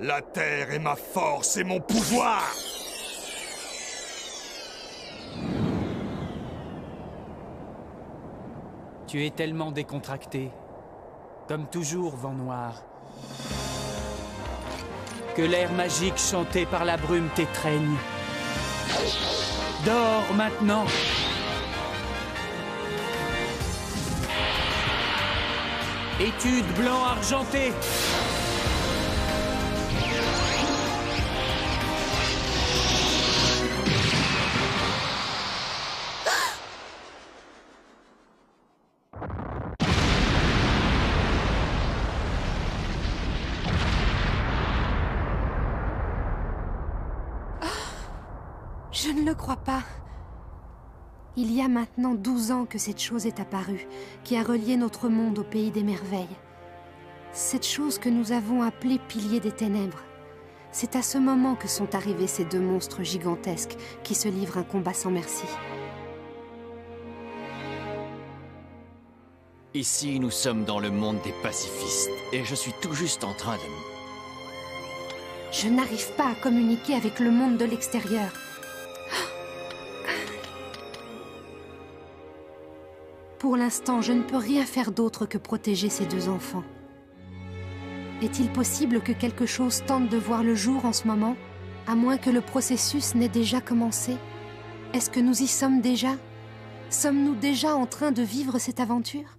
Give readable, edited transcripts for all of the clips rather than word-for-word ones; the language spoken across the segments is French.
La terre est ma force et mon pouvoir! Tu es tellement décontracté. Comme toujours, vent noir. Que l'air magique chanté par la brume t'étreigne. Dors maintenant! Étude blanc argenté! Je ne le crois pas. Il y a maintenant 12 ans que cette chose est apparue, qui a relié notre monde au pays des merveilles. Cette chose que nous avons appelée Pilier des Ténèbres. C'est à ce moment que sont arrivés ces deux monstres gigantesques qui se livrent un combat sans merci. Ici, nous sommes dans le monde des pacifistes, et je suis tout juste en train de... Je n'arrive pas à communiquer avec le monde de l'extérieur. Pour l'instant, je ne peux rien faire d'autre que protéger ces deux enfants. Est-il possible que quelque chose tente de voir le jour en ce moment, à moins que le processus n'ait déjà commencé? Est-ce que nous y sommes déjà? Sommes-nous déjà en train de vivre cette aventure?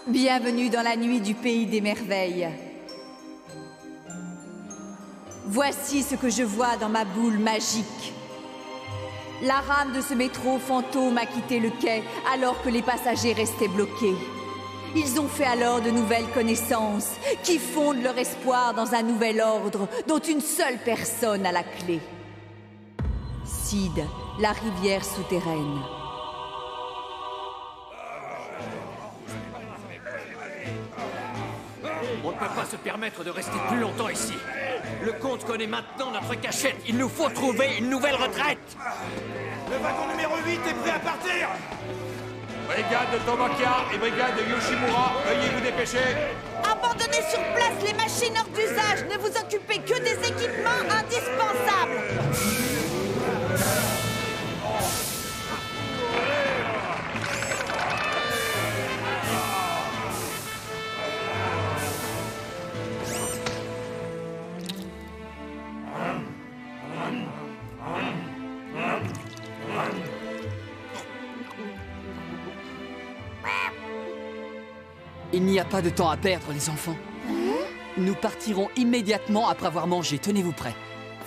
Bienvenue dans la nuit du pays des merveilles. Voici ce que je vois dans ma boule magique. La rame de ce métro fantôme a quitté le quai alors que les passagers restaient bloqués. Ils ont fait alors de nouvelles connaissances qui fondent leur espoir dans un nouvel ordre dont une seule personne a la clé. Sid, la rivière souterraine. On ne peut pas se permettre de rester plus longtemps ici. Le comte connaît maintenant notre cachette. Il nous faut trouver une nouvelle retraite. Le wagon numéro 8 est prêt à partir! Brigade de Tomakia et brigade de Yoshimura, veuillez vous dépêcher! Abandonnez sur place les machines hors d'usage. Ne vous occupez que des équipements indispensables. Il n'y a pas de temps à perdre, les enfants. Nous partirons immédiatement après avoir mangé. Tenez-vous prêts.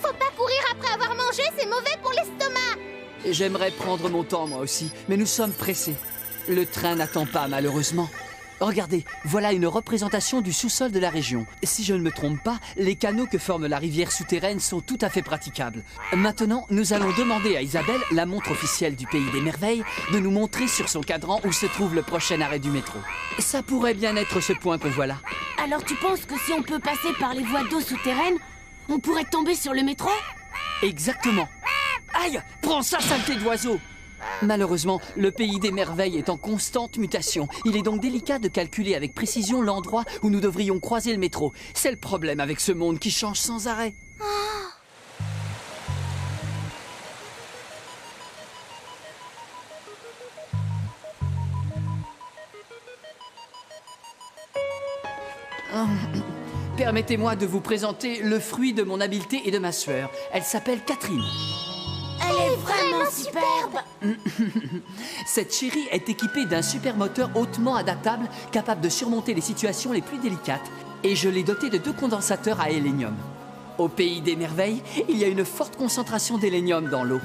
Faut pas courir après avoir mangé, c'est mauvais pour l'estomac. J'aimerais prendre mon temps, moi aussi, mais nous sommes pressés. Le train n'attend pas, malheureusement. Regardez, voilà une représentation du sous-sol de la région. Si je ne me trompe pas, les canaux que forme la rivière souterraine sont tout à fait praticables. Maintenant, nous allons demander à Isabelle, la montre officielle du Pays des Merveilles, de nous montrer sur son cadran où se trouve le prochain arrêt du métro. Ça pourrait bien être ce point qu'on voit là. Alors tu penses que si on peut passer par les voies d'eau souterraines, on pourrait tomber sur le métro? Exactement. Aïe! Prends ça, saleté d'oiseau! Malheureusement, le Pays des Merveilles est en constante mutation. Il est donc délicat de calculer avec précision l'endroit où nous devrions croiser le métro. C'est le problème avec ce monde qui change sans arrêt. Permettez-moi de vous présenter le fruit de mon habileté et de ma sueur. Elle s'appelle Catherine. Elle est vraiment superbe! Cette chérie est équipée d'un supermoteur hautement adaptable, capable de surmonter les situations les plus délicates. Et je l'ai dotée de 2 condensateurs à hélénium. Au Pays des Merveilles, il y a une forte concentration d'hélénium dans l'eau.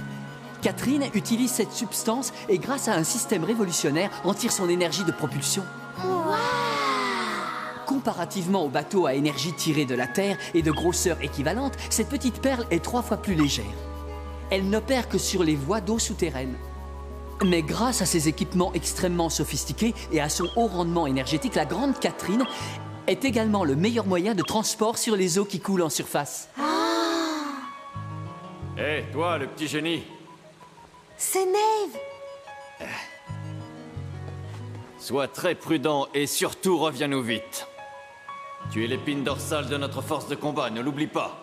Catherine utilise cette substance et grâce à un système révolutionnaire, en tire son énergie de propulsion. Comparativement au bateau à énergie tirée de la Terre et de grosseur équivalente, cette petite perle est 3 fois plus légère. Elle n'opère que sur les voies d'eau souterraines. Mais grâce à ses équipements extrêmement sophistiqués et à son haut rendement énergétique, la grande Catherine est également le meilleur moyen de transport sur les eaux qui coulent en surface. Hé, toi, le petit génie. C'est Neve! Sois très prudent et surtout reviens-nous vite. Tu es l'épine dorsale de notre force de combat, ne l'oublie pas.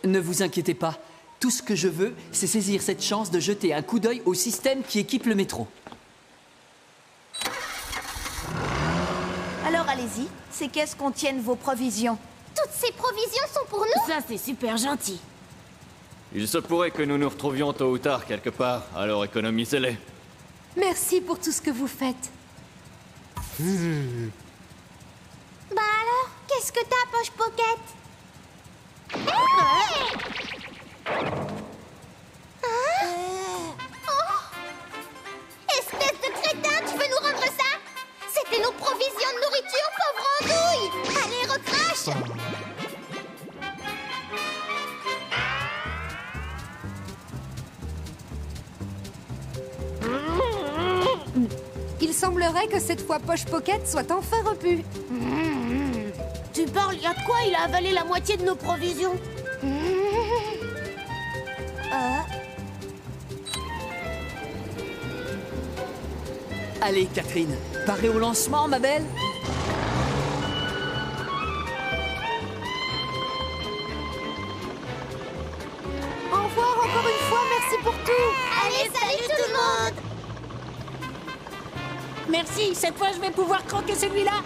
Ne vous inquiétez pas. Tout ce que je veux, c'est saisir cette chance de jeter un coup d'œil au système qui équipe le métro. Alors allez-y, ces caisses contiennent vos provisions. Toutes ces provisions sont pour nous? Ça, c'est super gentil. Il se pourrait que nous nous retrouvions tôt ou tard quelque part, alors économisez-les. Merci pour tout ce que vous faites. Bah alors, qu'est-ce que t'as, Poche Pocket? Hey! Espèce de crétin, tu veux nous rendre ça? C'était nos provisions de nourriture, pauvre andouille! Allez, recrache! Il semblerait que cette fois Poche Pocket soit enfin repu. Tu parles, y a de quoi? Il a avalé la moitié de nos provisions. Allez, Catherine, parée au lancement, ma belle? Au revoir encore une fois, merci pour tout. Allez, salut tout le monde! Merci, cette fois je vais pouvoir croquer celui-là.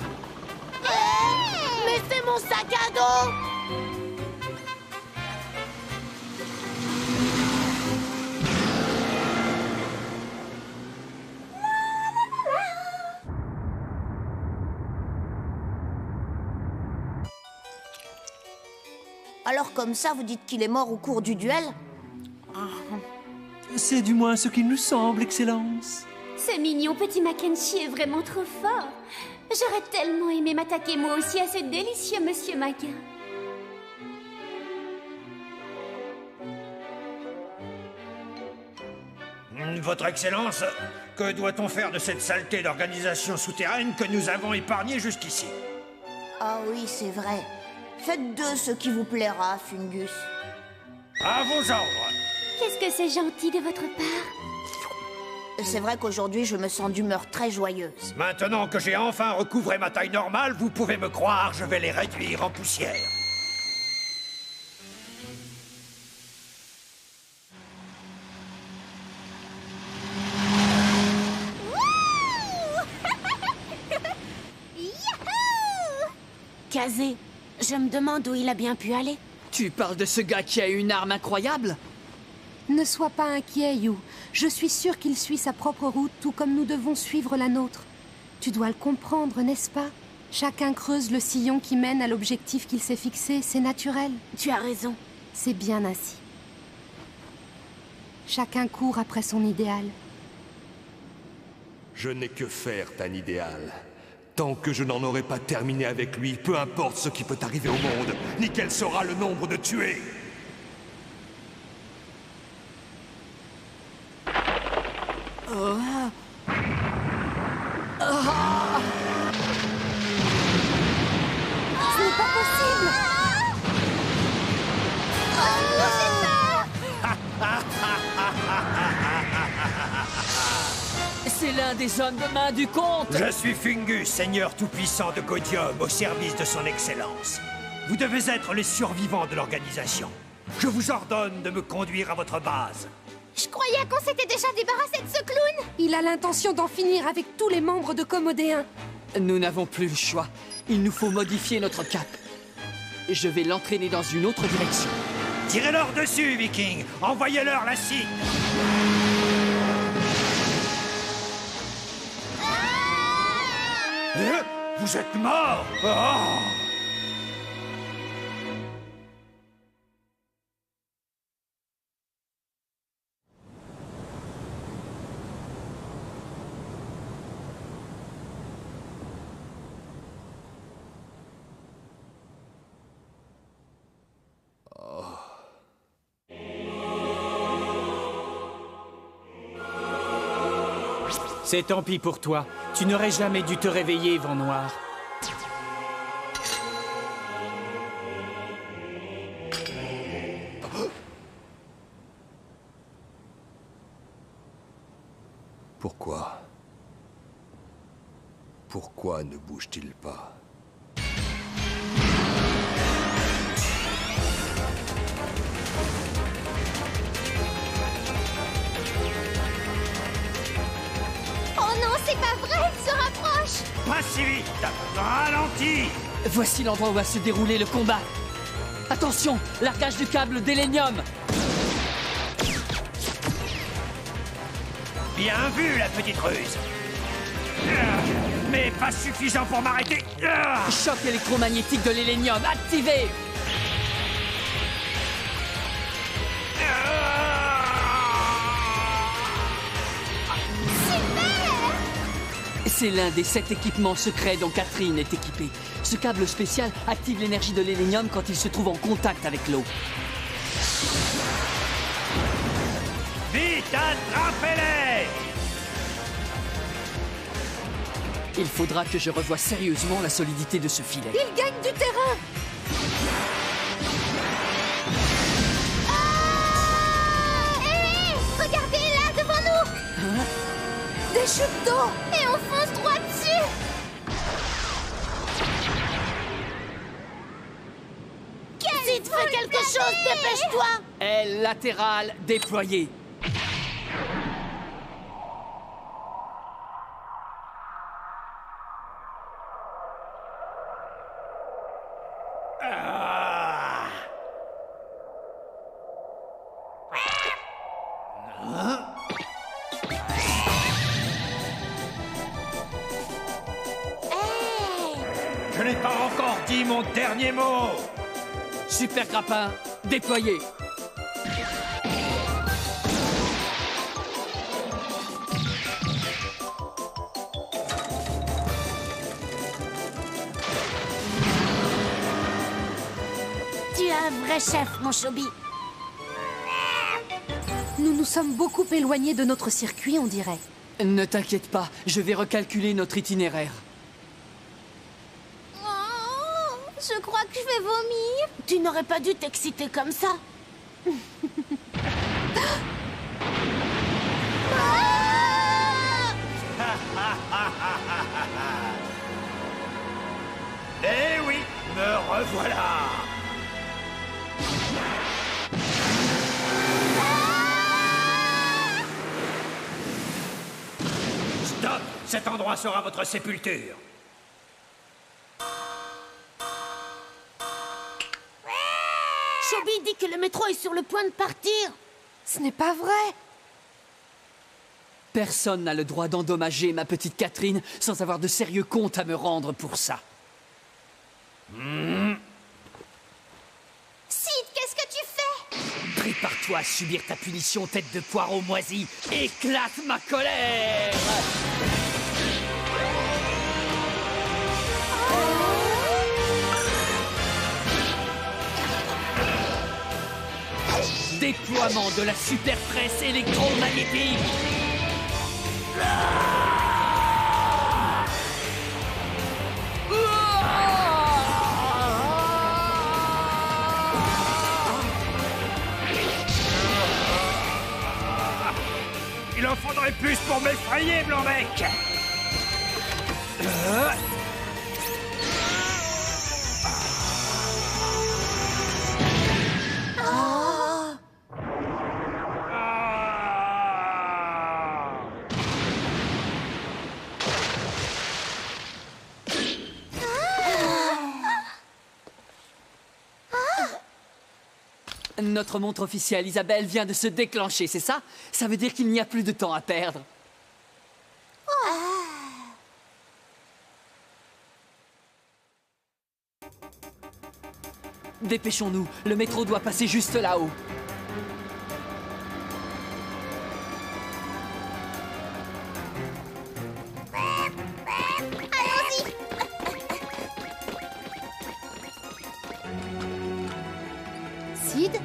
Mais c'est mon sac à dos! Alors comme ça, vous dites qu'il est mort au cours du duel? C'est du moins ce qu'il nous semble, Excellence. Ce mignon petit Mackenzie est vraiment trop fort. J'aurais tellement aimé m'attaquer moi aussi à ce délicieux Monsieur Maquin. Votre Excellence, que doit-on faire de cette saleté d'organisation souterraine que nous avons épargnée jusqu'ici? Ah oui, c'est vrai. Faites d'eux ce qui vous plaira, Fungus. À vos ordres. Qu'est-ce que c'est gentil de votre part. C'est vrai qu'aujourd'hui, je me sens d'humeur très joyeuse. Maintenant que j'ai enfin recouvré ma taille normale, vous pouvez me croire, je vais les réduire en poussière. Kazé, je me demande où il a bien pu aller. Tu parles de ce gars qui a une arme incroyable? Ne sois pas inquiet, You. Je suis sûre qu'il suit sa propre route, tout comme nous devons suivre la nôtre. Tu dois le comprendre, n'est-ce pas? Chacun creuse le sillon qui mène à l'objectif qu'il s'est fixé, c'est naturel. Tu as raison. C'est bien ainsi. Chacun court après son idéal. Je n'ai que faire d'un idéal. Tant que je n'en aurai pas terminé avec lui, peu importe ce qui peut arriver au monde, ni quel sera le nombre de tués. Ce n'est pas possible! C'est l'un des hommes de main du comte! Je suis Fungus, seigneur tout-puissant de Godium, au service de son excellence. Vous devez être les survivants de l'organisation. Je vous ordonne de me conduire à votre base. Je croyais qu'on s'était déjà débarrassé de ce clown. Il a l'intention d'en finir avec tous les membres de Commodéen. Nous n'avons plus le choix. Il nous faut modifier notre cap. Je vais l'entraîner dans une autre direction. Tirez-leur dessus, Viking. Envoyez-leur la scie. Vous êtes morts. Oh! C'est tant pis pour toi. Tu n'aurais jamais dû te réveiller, Vent Noir. Pourquoi? Pourquoi ne bouge-t-il pas? Oh non, c'est pas vrai, il se rapproche. Pas si vite. Ralenti. Voici l'endroit où va se dérouler le combat. Attention, largage du câble d'Hélénium. Bien vu, la petite ruse. Mais pas suffisant pour m'arrêter. Choc électromagnétique de l'Hélénium activé. C'est l'un des 7 équipements secrets dont Catherine est équipée. Ce câble spécial active l'énergie de l'hélénium quand il se trouve en contact avec l'eau. Vite, attrapez-les! Il faudra que je revoie sérieusement la solidité de ce filet. Il gagne du terrain! Hé, regardez là, devant nous. Hein? Des chutes d'eau! Et on fonce droit dessus. Vite, fais quelque chose, dépêche-toi! Aile latérale déployée. Je n'ai pas encore dit mon dernier mot. Super grappin déployé. Tu es un vrai chef, mon Chobi. Nous nous sommes beaucoup éloignés de notre circuit, on dirait. Ne t'inquiète pas, je vais recalculer notre itinéraire. Oh, je crois que je vais vomir. Tu n'aurais pas dû t'exciter comme ça. Eh oui, me revoilà. Stop! Cet endroit sera votre sépulture. Chobi dit que le métro est sur le point de partir. Ce n'est pas vrai! Personne n'a le droit d'endommager ma petite Catherine sans avoir de sérieux comptes à me rendre pour ça. Sid, qu'est-ce que tu fais? Prépare-toi à subir ta punition, tête de poireau moisie. Éclate ma colère! Déploiement de la super presse électromagnétique. Il en faudrait plus pour m'effrayer, Blanc-Bec. Notre montre officielle, Isabelle, vient de se déclencher, c'est ça? Ça veut dire qu'il n'y a plus de temps à perdre. Dépêchons-nous, le métro doit passer juste là-haut. Allons-y. Sid?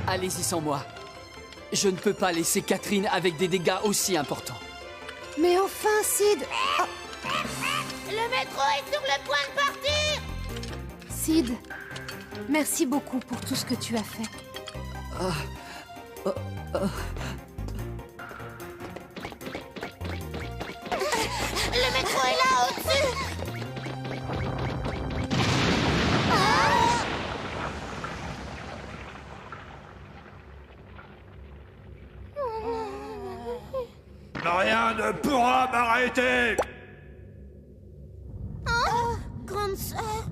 Allez-y sans moi. Je ne peux pas laisser Catherine avec des dégâts aussi importants. Mais enfin, Sid! Oh, Le métro est sur le point de partir. Sid, merci beaucoup pour tout ce que tu as fait. Le métro est là, au-dessus. Rien ne pourra m'arrêter. Grande sœur.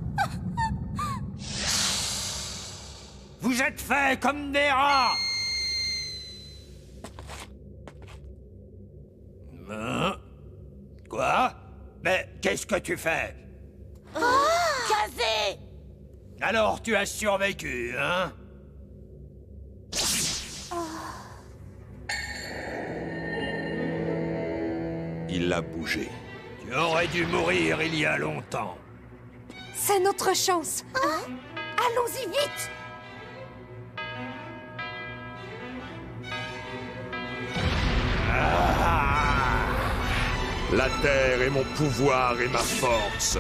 Vous êtes faits comme des rats. Hein? Quoi? Mais qu'est-ce que tu fais? Casé. Alors tu as survécu, hein? Il a bougé. Tu aurais dû mourir il y a longtemps. C'est notre chance. Allons-y vite. La terre est mon pouvoir et ma force.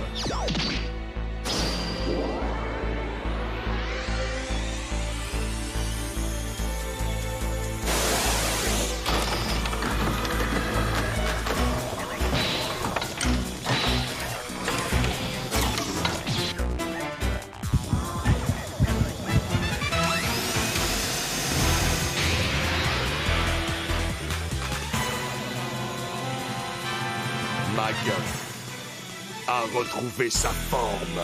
Mag a retrouvé sa forme.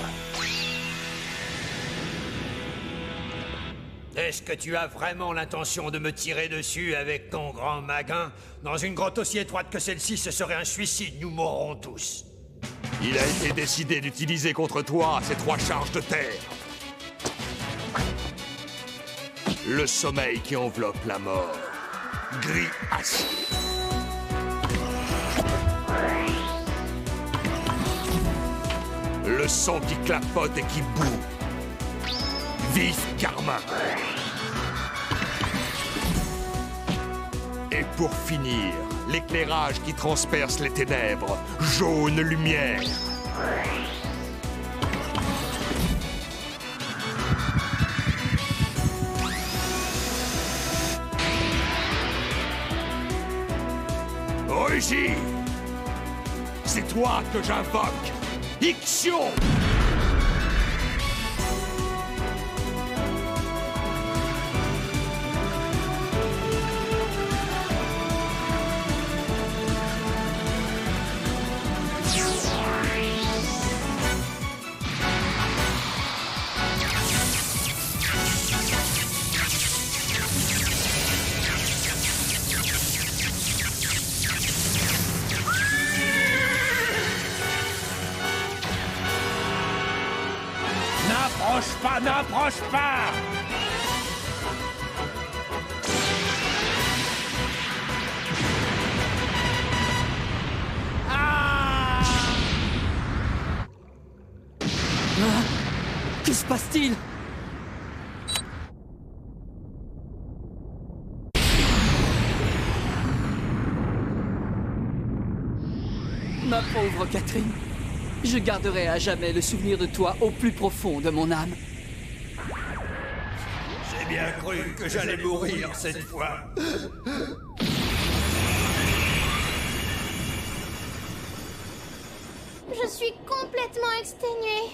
Est-ce que tu as vraiment l'intention de me tirer dessus avec ton grand Maguin? Dans une grotte aussi étroite que celle-ci, ce serait un suicide, nous mourrons tous. Il a été décidé d'utiliser contre toi ces 3 charges de terre. Le sommeil qui enveloppe la mort. Gris acier. Le sang qui clapote et qui boue. Vif karma. Et pour finir, l'éclairage qui transperce les ténèbres. Jaune lumière. Oji! C'est toi que j'invoque! Ixion! N'approche pas! Que se passe-t-il? Ma pauvre Catherine, je garderai à jamais le souvenir de toi au plus profond de mon âme. J'ai bien cru que j'allais mourir cette fois. Je suis complètement exténuée.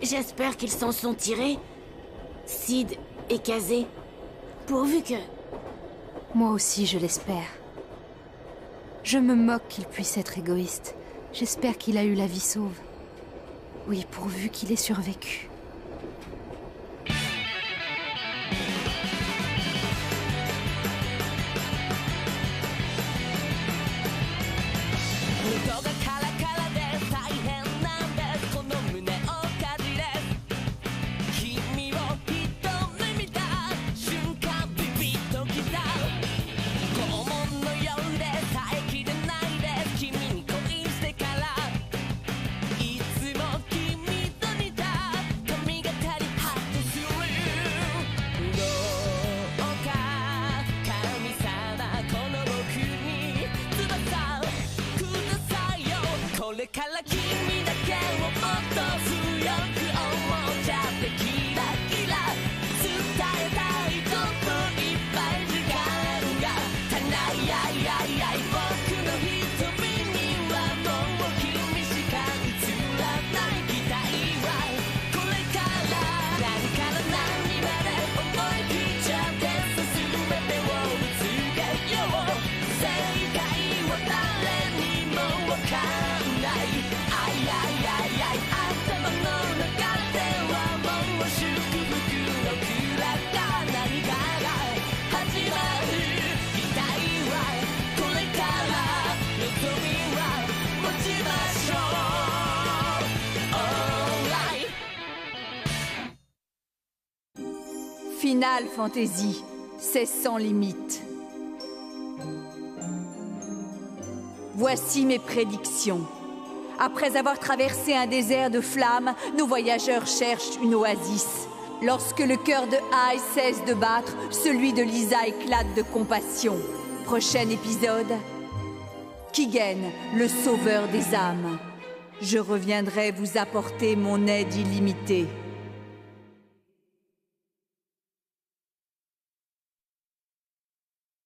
J'espère qu'ils s'en sont tirés, Sid et Kazé. Pourvu que... Moi aussi, je l'espère. Je me moque qu'il puisse être égoïste. J'espère qu'il a eu la vie sauve. Oui, pourvu qu'il ait survécu. Final Fantasy, c'est sans limite. Voici mes prédictions. Après avoir traversé un désert de flammes, nos voyageurs cherchent une oasis. Lorsque le cœur de Ai cesse de battre, celui de Lisa éclate de compassion. Prochain épisode, Kigen, le sauveur des âmes. Je reviendrai vous apporter mon aide illimitée.